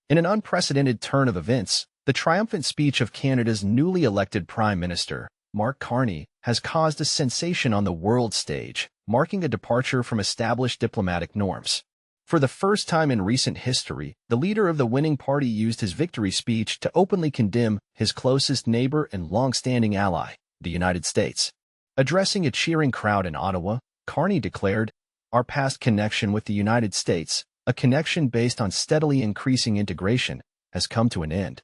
In an unprecedented turn of events, the triumphant speech of Canada's newly elected Prime Minister, Mark Carney, has caused a sensation on the world stage, marking a departure from established diplomatic norms. For the first time in recent history, the leader of the winning party used his victory speech to openly condemn his closest neighbor and long-standing ally, the United States. Addressing a cheering crowd in Ottawa, Carney declared, "Our past connection with the United States, a connection based on steadily increasing integration, has come to an end,"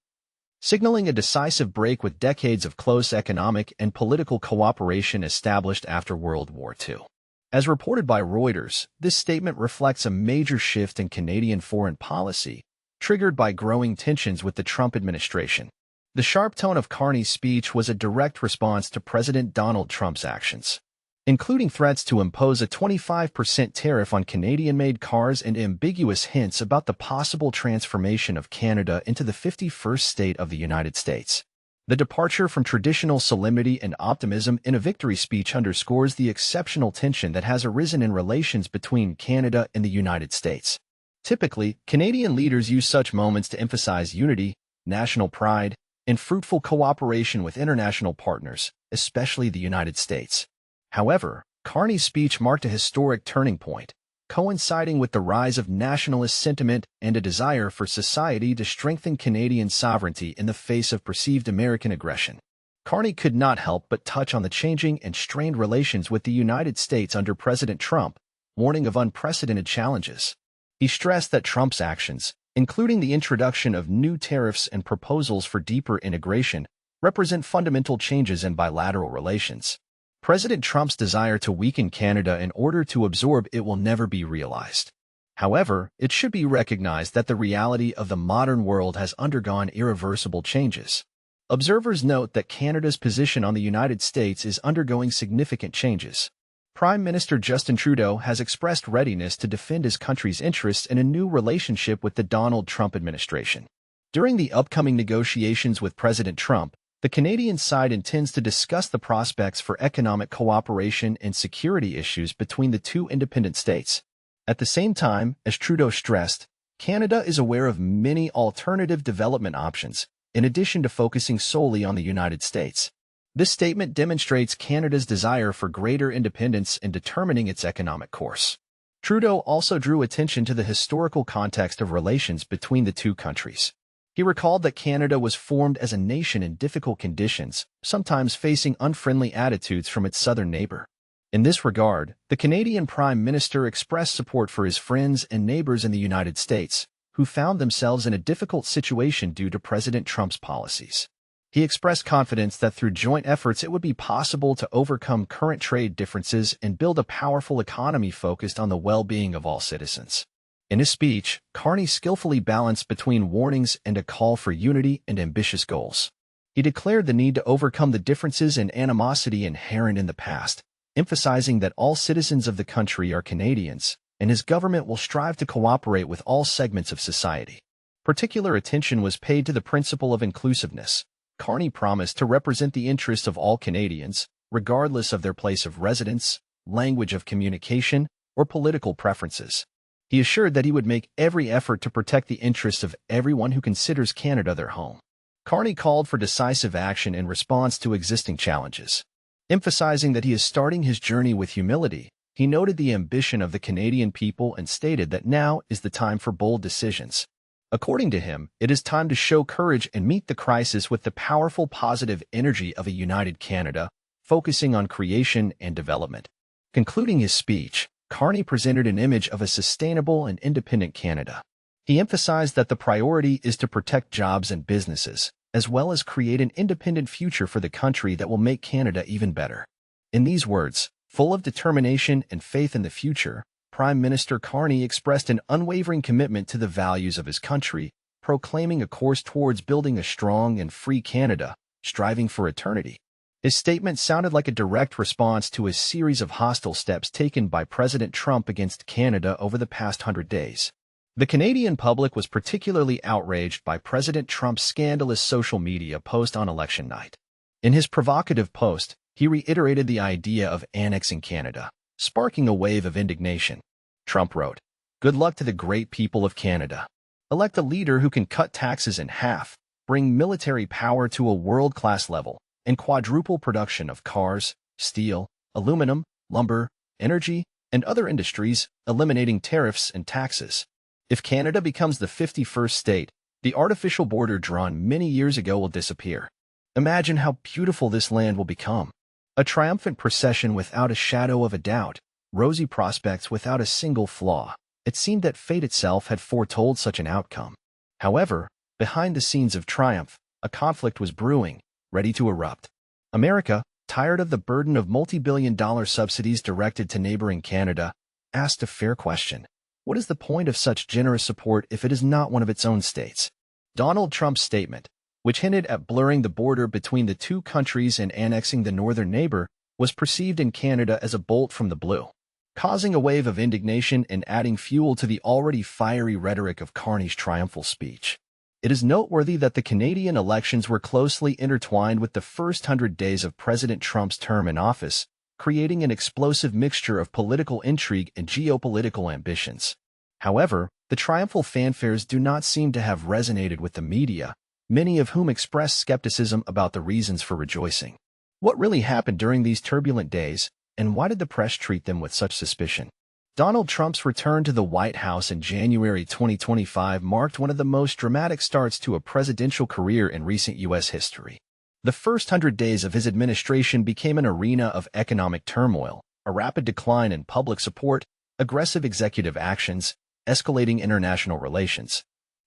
signaling a decisive break with decades of close economic and political cooperation established after World War II. As reported by Reuters, this statement reflects a major shift in Canadian foreign policy, triggered by growing tensions with the Trump administration. The sharp tone of Carney's speech was a direct response to President Donald Trump's actions, including threats to impose a 25% tariff on Canadian-made cars and ambiguous hints about the possible transformation of Canada into the 51st state of the United States. The departure from traditional solemnity and optimism in a victory speech underscores the exceptional tension that has arisen in relations between Canada and the United States. Typically, Canadian leaders use such moments to emphasize unity, national pride, and fruitful cooperation with international partners, especially the United States. However, Carney's speech marked a historic turning point, coinciding with the rise of nationalist sentiment and a desire for society to strengthen Canadian sovereignty in the face of perceived American aggression. Carney could not help but touch on the changing and strained relations with the United States under President Trump, warning of unprecedented challenges. He stressed that Trump's actions, including the introduction of new tariffs and proposals for deeper integration, represent fundamental changes in bilateral relations. President Trump's desire to weaken Canada in order to absorb it will never be realized. However, it should be recognized that the reality of the modern world has undergone irreversible changes. Observers note that Canada's position on the United States is undergoing significant changes. Prime Minister Justin Trudeau has expressed readiness to defend his country's interests in a new relationship with the Donald Trump administration. During the upcoming negotiations with President Trump, the Canadian side intends to discuss the prospects for economic cooperation and security issues between the two independent states. At the same time, as Trudeau stressed, Canada is aware of many alternative development options, in addition to focusing solely on the United States. This statement demonstrates Canada's desire for greater independence in determining its economic course. Trudeau also drew attention to the historical context of relations between the two countries. He recalled that Canada was formed as a nation in difficult conditions, sometimes facing unfriendly attitudes from its southern neighbor. In this regard, the Canadian Prime Minister expressed support for his friends and neighbors in the United States, who found themselves in a difficult situation due to President Trump's policies. He expressed confidence that through joint efforts it would be possible to overcome current trade differences and build a powerful economy focused on the well-being of all citizens. In his speech, Carney skillfully balanced between warnings and a call for unity and ambitious goals. He declared the need to overcome the differences and animosity inherent in the past, emphasizing that all citizens of the country are Canadians, and his government will strive to cooperate with all segments of society. Particular attention was paid to the principle of inclusiveness. Carney promised to represent the interests of all Canadians, regardless of their place of residence, language of communication, or political preferences. He assured that he would make every effort to protect the interests of everyone who considers Canada their home. Carney called for decisive action in response to existing challenges. Emphasizing that he is starting his journey with humility, he noted the ambition of the Canadian people and stated that now is the time for bold decisions. According to him, it is time to show courage and meet the crisis with the powerful positive energy of a united Canada, focusing on creation and development. Concluding his speech, Carney presented an image of a sustainable and independent Canada. He emphasized that the priority is to protect jobs and businesses, as well as create an independent future for the country that will make Canada even better. In these words, full of determination and faith in the future, Prime Minister Carney expressed an unwavering commitment to the values of his country, proclaiming a course towards building a strong and free Canada, striving for eternity. His statement sounded like a direct response to a series of hostile steps taken by President Trump against Canada over the past 100 days. The Canadian public was particularly outraged by President Trump's scandalous social media post on election night. In his provocative post, he reiterated the idea of annexing Canada, sparking a wave of indignation. Trump wrote, "Good luck to the great people of Canada. Elect a leader who can cut taxes in half, bring military power to a world-class level, and quadruple production of cars, steel, aluminum, lumber, energy, and other industries, eliminating tariffs and taxes. If Canada becomes the 51st state, the artificial border drawn many years ago will disappear. Imagine how beautiful this land will become. A triumphant procession without a shadow of a doubt, rosy prospects without a single flaw. It seemed that fate itself had foretold such an outcome. However, behind the scenes of triumph, a conflict was brewing, ready to erupt. America, tired of the burden of multi-billion-dollar subsidies directed to neighboring Canada, asked a fair question. What is the point of such generous support if it is not one of its own states? Donald Trump's statement, which hinted at blurring the border between the two countries and annexing the northern neighbor, was perceived in Canada as a bolt from the blue, causing a wave of indignation and adding fuel to the already fiery rhetoric of Carney's triumphal speech. It is noteworthy that the Canadian elections were closely intertwined with the first 100 days of President Trump's term in office, creating an explosive mixture of political intrigue and geopolitical ambitions. However, the triumphal fanfares do not seem to have resonated with the media, many of whom expressed skepticism about the reasons for rejoicing. What really happened during these turbulent days, and why did the press treat them with such suspicion? Donald Trump's return to the White House in January 2025 marked one of the most dramatic starts to a presidential career in recent U.S. history. The first 100 days of his administration became an arena of economic turmoil, a rapid decline in public support, aggressive executive actions, escalating international relations,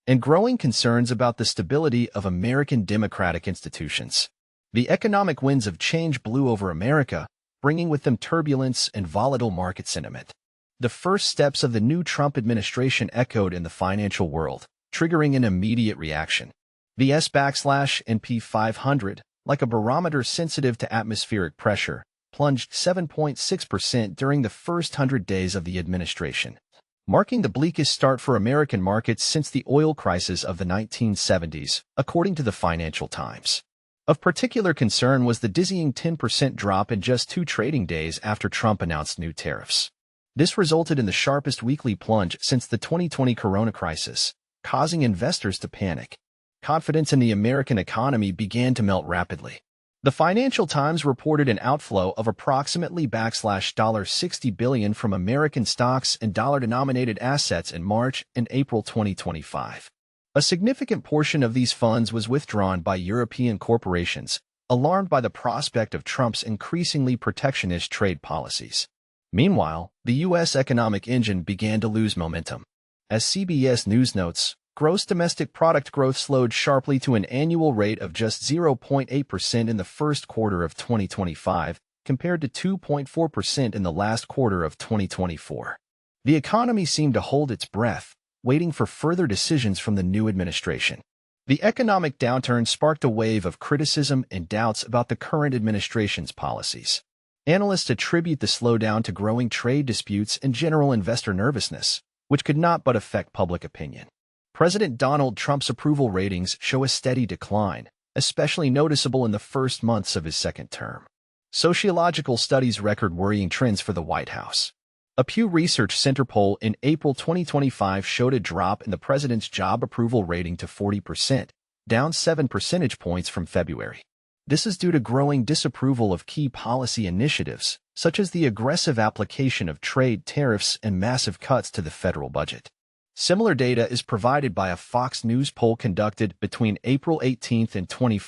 and growing concerns about the stability of American democratic institutions. The economic winds of change blew over America, bringing with them turbulence and volatile market sentiment. The first steps of the new Trump administration echoed in the financial world, triggering an immediate reaction. The S/&P 500, like a barometer sensitive to atmospheric pressure, plunged 7.6% during the first 100 days of the administration, marking the bleakest start for American markets since the oil crisis of the 1970s, according to the Financial Times. Of particular concern was the dizzying 10% drop in just 2 trading days after Trump announced new tariffs. This resulted in the sharpest weekly plunge since the 2020 corona crisis, causing investors to panic. Confidence in the American economy began to melt rapidly. The Financial Times reported an outflow of approximately $60 billion from American stocks and dollar-denominated assets in March and April 2025. A significant portion of these funds was withdrawn by European corporations, alarmed by the prospect of Trump's increasingly protectionist trade policies. Meanwhile, the U.S. economic engine began to lose momentum. As CBS News notes, gross domestic product growth slowed sharply to an annual rate of just 0.8% in the first quarter of 2025, compared to 2.4% in the last quarter of 2024. The economy seemed to hold its breath, waiting for further decisions from the new administration. The economic downturn sparked a wave of criticism and doubts about the current administration's policies. Analysts attribute the slowdown to growing trade disputes and general investor nervousness, which could not but affect public opinion. President Donald Trump's approval ratings show a steady decline, especially noticeable in the first months of his second term. Sociological studies record worrying trends for the White House. A Pew Research Center poll in April 2025 showed a drop in the president's job approval rating to 40%, down 7 percentage points from February. This is due to growing disapproval of key policy initiatives, such as the aggressive application of trade tariffs and massive cuts to the federal budget. Similar data is provided by a Fox News poll conducted between April 18 and 21,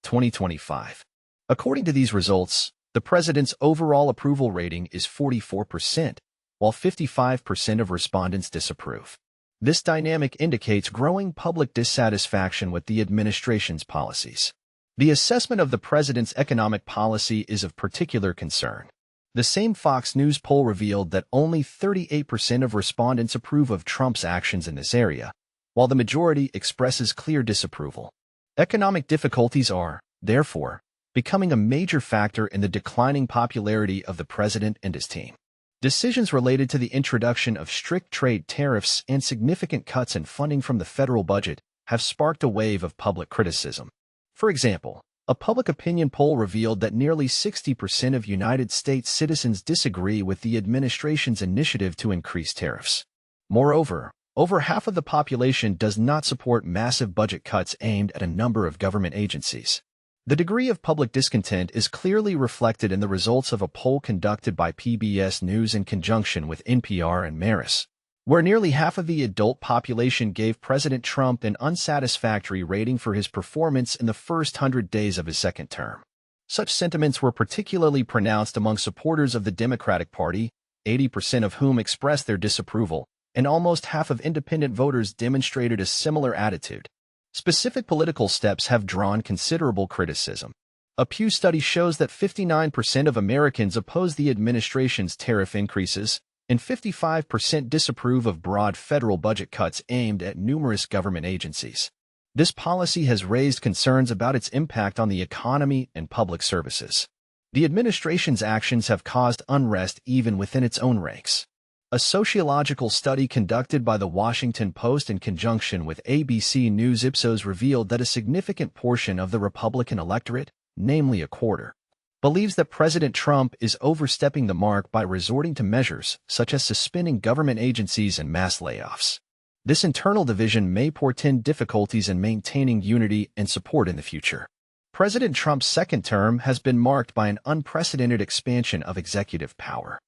2025. According to these results, the president's overall approval rating is 44%, while 55% of respondents disapprove. This dynamic indicates growing public dissatisfaction with the administration's policies. The assessment of the president's economic policy is of particular concern. The same Fox News poll revealed that only 38% of respondents approve of Trump's actions in this area, while the majority expresses clear disapproval. Economic difficulties are, therefore, becoming a major factor in the declining popularity of the president and his team. Decisions related to the introduction of strict trade tariffs and significant cuts in funding from the federal budget have sparked a wave of public criticism. For example, a public opinion poll revealed that nearly 60% of United States citizens disagree with the administration's initiative to increase tariffs. Moreover, Over half of the population does not support massive budget cuts aimed at a number of government agencies. The degree of public discontent is clearly reflected in the results of a poll conducted by PBS News in conjunction with NPR and Marist, where nearly half of the adult population gave President Trump an unsatisfactory rating for his performance in the first 100 days of his second term. Such sentiments were particularly pronounced among supporters of the Democratic Party, 80% of whom expressed their disapproval, and almost half of independent voters demonstrated a similar attitude. Specific political steps have drawn considerable criticism. A Pew study shows that 59% of Americans oppose the administration's tariff increases, and 55% disapprove of broad federal budget cuts aimed at numerous government agencies. This policy has raised concerns about its impact on the economy and public services. The administration's actions have caused unrest even within its own ranks. A sociological study conducted by The Washington Post in conjunction with ABC News Ipsos revealed that a significant portion of the Republican electorate, namely a quarter, believes that President Trump is overstepping the mark by resorting to measures such as suspending government agencies and mass layoffs. This internal division may portend difficulties in maintaining unity and support in the future. President Trump's second term has been marked by an unprecedented expansion of executive power.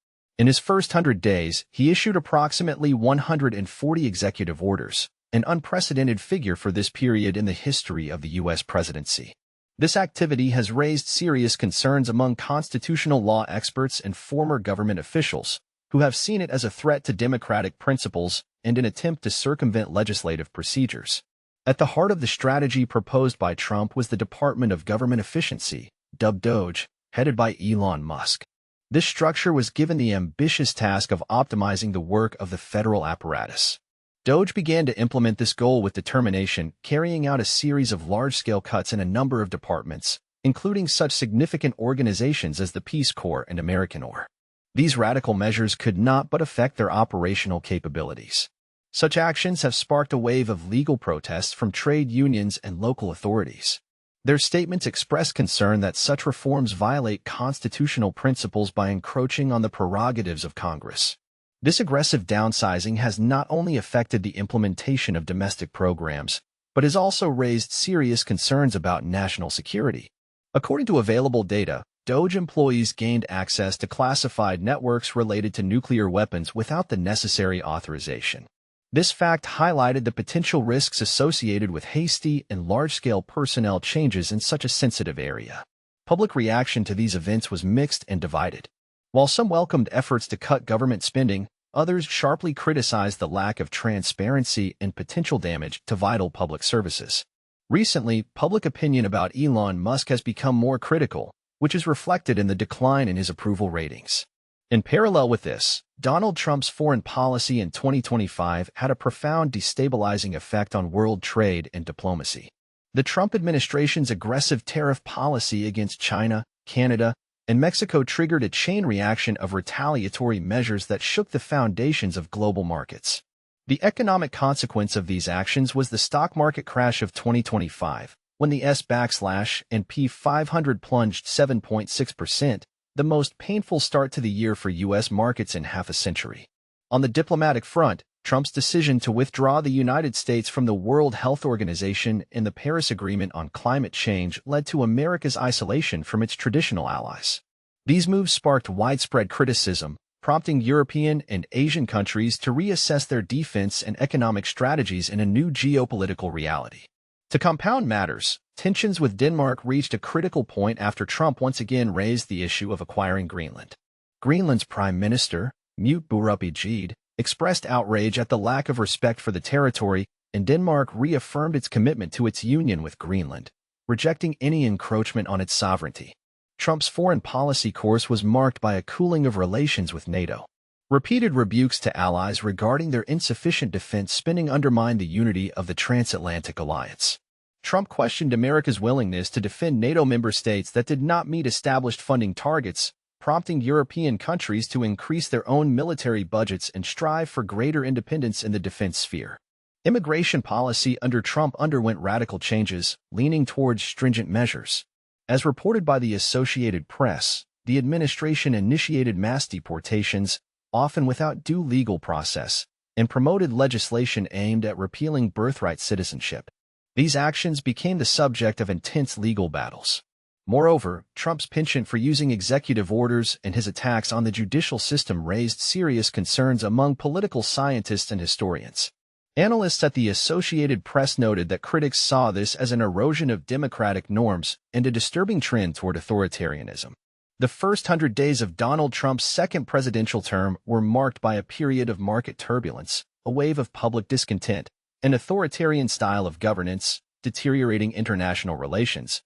In his first 100 days, he issued approximately 140 executive orders, an unprecedented figure for this period in the history of the U.S. presidency. This activity has raised serious concerns among constitutional law experts and former government officials, who have seen it as a threat to democratic principles and an attempt to circumvent legislative procedures. At the heart of the strategy proposed by Trump was the Department of Government Efficiency, dubbed DOGE, headed by Elon Musk. This structure was given the ambitious task of optimizing the work of the federal apparatus. DOGE began to implement this goal with determination, carrying out a series of large-scale cuts in a number of departments, including such significant organizations as the Peace Corps and American Ore. These radical measures could not but affect their operational capabilities. Such actions have sparked a wave of legal protests from trade unions and local authorities. Their statements express concern that such reforms violate constitutional principles by encroaching on the prerogatives of Congress. This aggressive downsizing has not only affected the implementation of domestic programs, but has also raised serious concerns about national security. According to available data, DOGE employees gained access to classified networks related to nuclear weapons without the necessary authorization. This fact highlighted the potential risks associated with hasty and large-scale personnel changes in such a sensitive area. Public reaction to these events was mixed and divided. While some welcomed efforts to cut government spending, others sharply criticized the lack of transparency and potential damage to vital public services. Recently, public opinion about Elon Musk has become more critical, which is reflected in the decline in his approval ratings. In parallel with this, Donald Trump's foreign policy in 2025 had a profound destabilizing effect on world trade and diplomacy. The Trump administration's aggressive tariff policy against China, Canada, and Mexico triggered a chain reaction of retaliatory measures that shook the foundations of global markets. The economic consequence of these actions was the stock market crash of 2025, when the S&P 500 plunged 7.6%, the most painful start to the year for U.S. markets in half a century. On the diplomatic front, Trump's decision to withdraw the United States from the World Health Organization and the Paris Agreement on climate change led to America's isolation from its traditional allies. These moves sparked widespread criticism, prompting European and Asian countries to reassess their defense and economic strategies in a new geopolitical reality. To compound matters, tensions with Denmark reached a critical point after Trump once again raised the issue of acquiring Greenland. Greenland's Prime Minister, Mute Bourup-Egede, expressed outrage at the lack of respect for the territory, and Denmark reaffirmed its commitment to its union with Greenland, rejecting any encroachment on its sovereignty. Trump's foreign policy course was marked by a cooling of relations with NATO. Repeated rebukes to allies regarding their insufficient defense spending undermined the unity of the transatlantic alliance. Trump questioned America's willingness to defend NATO member states that did not meet established funding targets, prompting European countries to increase their own military budgets and strive for greater independence in the defense sphere. Immigration policy under Trump underwent radical changes, leaning towards stringent measures. As reported by the Associated Press, the administration initiated mass deportations, often without due legal process, and promoted legislation aimed at repealing birthright citizenship. These actions became the subject of intense legal battles. Moreover, Trump's penchant for using executive orders and his attacks on the judicial system raised serious concerns among political scientists and historians. Analysts at the Associated Press noted that critics saw this as an erosion of democratic norms and a disturbing trend toward authoritarianism. The first 100 days of Donald Trump's second presidential term were marked by a period of market turbulence, a wave of public discontent, an authoritarian style of governance, deteriorating international relations,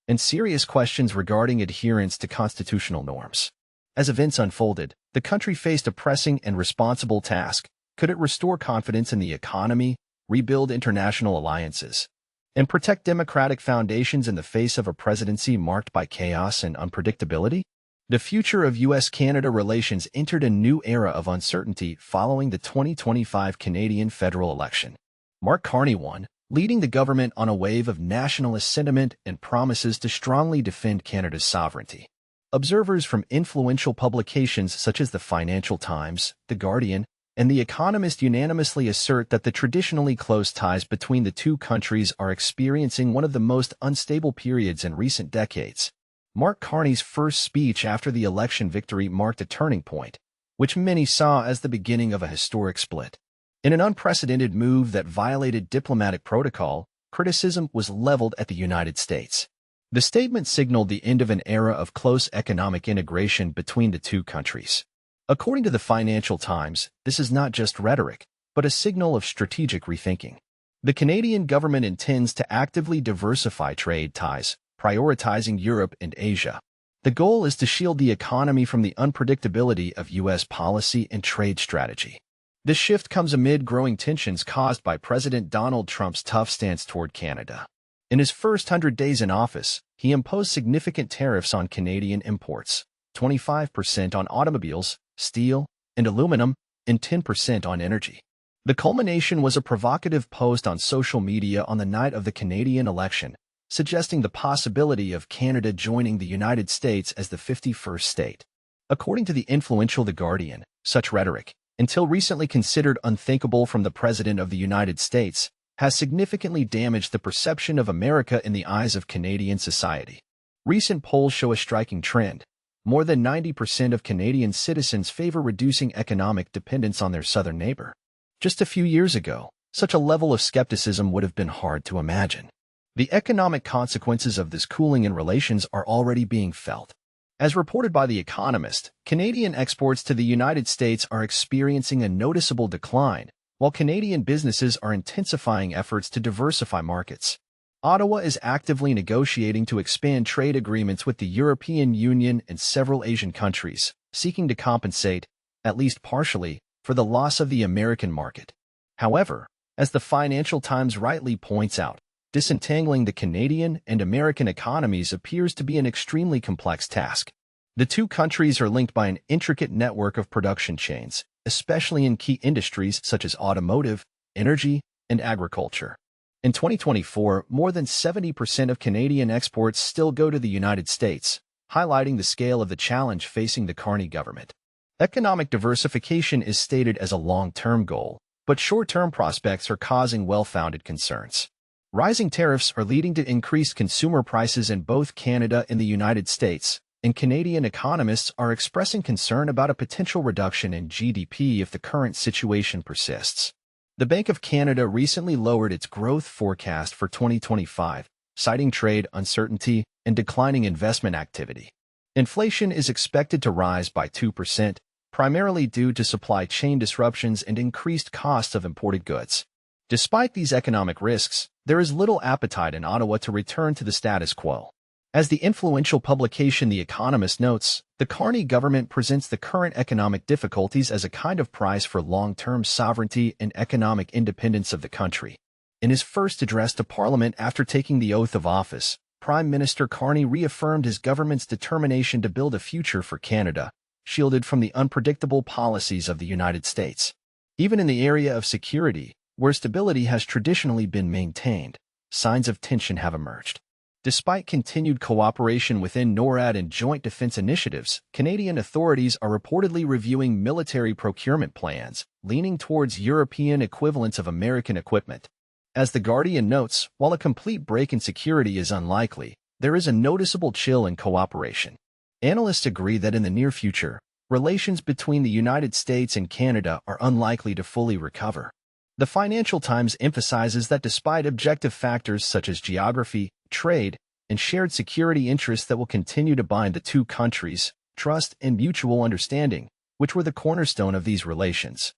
and serious questions regarding adherence to constitutional norms. As events unfolded, the country faced a pressing and responsible task. Could it restore confidence in the economy, rebuild international alliances, and protect democratic foundations in the face of a presidency marked by chaos and unpredictability? The future of U.S.-Canada relations entered a new era of uncertainty following the 2025 Canadian federal election. Mark Carney won, leading the government on a wave of nationalist sentiment and promises to strongly defend Canada's sovereignty. Observers from influential publications such as the Financial Times, The Guardian, and The Economist unanimously assert that the traditionally close ties between the two countries are experiencing one of the most unstable periods in recent decades. Mark Carney's first speech after the election victory marked a turning point, which many saw as the beginning of a historic split. In an unprecedented move that violated diplomatic protocol, criticism was leveled at the United States. The statement signaled the end of an era of close economic integration between the two countries. According to the Financial Times, this is not just rhetoric, but a signal of strategic rethinking. The Canadian government intends to actively diversify trade ties, prioritizing Europe and Asia. The goal is to shield the economy from the unpredictability of U.S. policy and trade strategy. This shift comes amid growing tensions caused by President Donald Trump's tough stance toward Canada. In his first 100 days in office, he imposed significant tariffs on Canadian imports, 25% on automobiles, steel, and aluminum, and 10% on energy. The culmination was a provocative post on social media on the night of the Canadian election, suggesting the possibility of Canada joining the United States as the 51st state. According to the influential The Guardian, such rhetoric, until recently considered unthinkable from the President of the United States, has significantly damaged the perception of America in the eyes of Canadian society. Recent polls show a striking trend. More than 90% of Canadian citizens favor reducing economic dependence on their southern neighbor. Just a few years ago, such a level of skepticism would have been hard to imagine. The economic consequences of this cooling in relations are already being felt. As reported by The Economist, Canadian exports to the United States are experiencing a noticeable decline, while Canadian businesses are intensifying efforts to diversify markets. Ottawa is actively negotiating to expand trade agreements with the European Union and several Asian countries, seeking to compensate, at least partially, for the loss of the American market. However, as the Financial Times rightly points out, disentangling the Canadian and American economies appears to be an extremely complex task. The two countries are linked by an intricate network of production chains, especially in key industries such as automotive, energy, and agriculture. In 2024, more than 70% of Canadian exports still go to the United States, highlighting the scale of the challenge facing the Carney government. Economic diversification is stated as a long-term goal, but short-term prospects are causing well-founded concerns. Rising tariffs are leading to increased consumer prices in both Canada and the United States, and Canadian economists are expressing concern about a potential reduction in GDP if the current situation persists. The Bank of Canada recently lowered its growth forecast for 2025, citing trade uncertainty and declining investment activity. Inflation is expected to rise by 2%, primarily due to supply chain disruptions and increased costs of imported goods. Despite these economic risks, there is little appetite in Ottawa to return to the status quo. As the influential publication The Economist notes, the Carney government presents the current economic difficulties as a kind of price for long-term sovereignty and economic independence of the country. In his first address to Parliament after taking the oath of office, Prime Minister Carney reaffirmed his government's determination to build a future for Canada, shielded from the unpredictable policies of the United States. Even in the area of security, where stability has traditionally been maintained, signs of tension have emerged. Despite continued cooperation within NORAD and joint defense initiatives, Canadian authorities are reportedly reviewing military procurement plans, leaning towards European equivalents of American equipment. As The Guardian notes, while a complete break in security is unlikely, there is a noticeable chill in cooperation. Analysts agree that in the near future, relations between the United States and Canada are unlikely to fully recover. The Financial Times emphasizes that despite objective factors such as geography, trade, and shared security interests that will continue to bind the two countries, trust and mutual understanding, which were the cornerstone of these relations,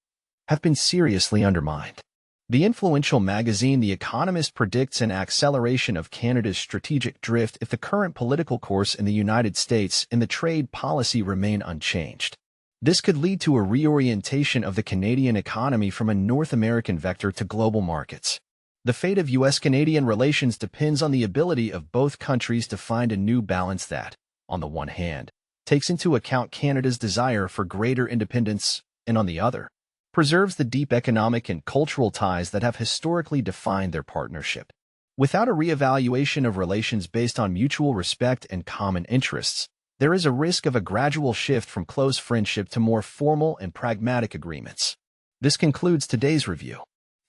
have been seriously undermined. The influential magazine The Economist predicts an acceleration of Canada's strategic drift if the current political course in the United States and the trade policy remain unchanged. This could lead to a reorientation of the Canadian economy from a North American vector to global markets. The fate of U.S.-Canadian relations depends on the ability of both countries to find a new balance that, on the one hand, takes into account Canada's desire for greater independence, and on the other, preserves the deep economic and cultural ties that have historically defined their partnership. Without a reevaluation of relations based on mutual respect and common interests, there is a risk of a gradual shift from close friendship to more formal and pragmatic agreements. This concludes today's review.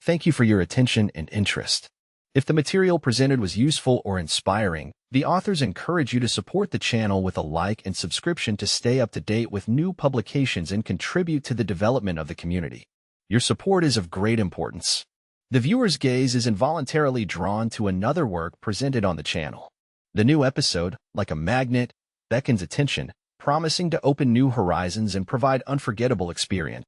Thank you for your attention and interest. If the material presented was useful or inspiring, the authors encourage you to support the channel with a like and subscription to stay up to date with new publications and contribute to the development of the community. Your support is of great importance. The viewer's gaze is involuntarily drawn to another work presented on the channel. The new episode, like a magnet, beckons attention, promising to open new horizons and provide unforgettable experience.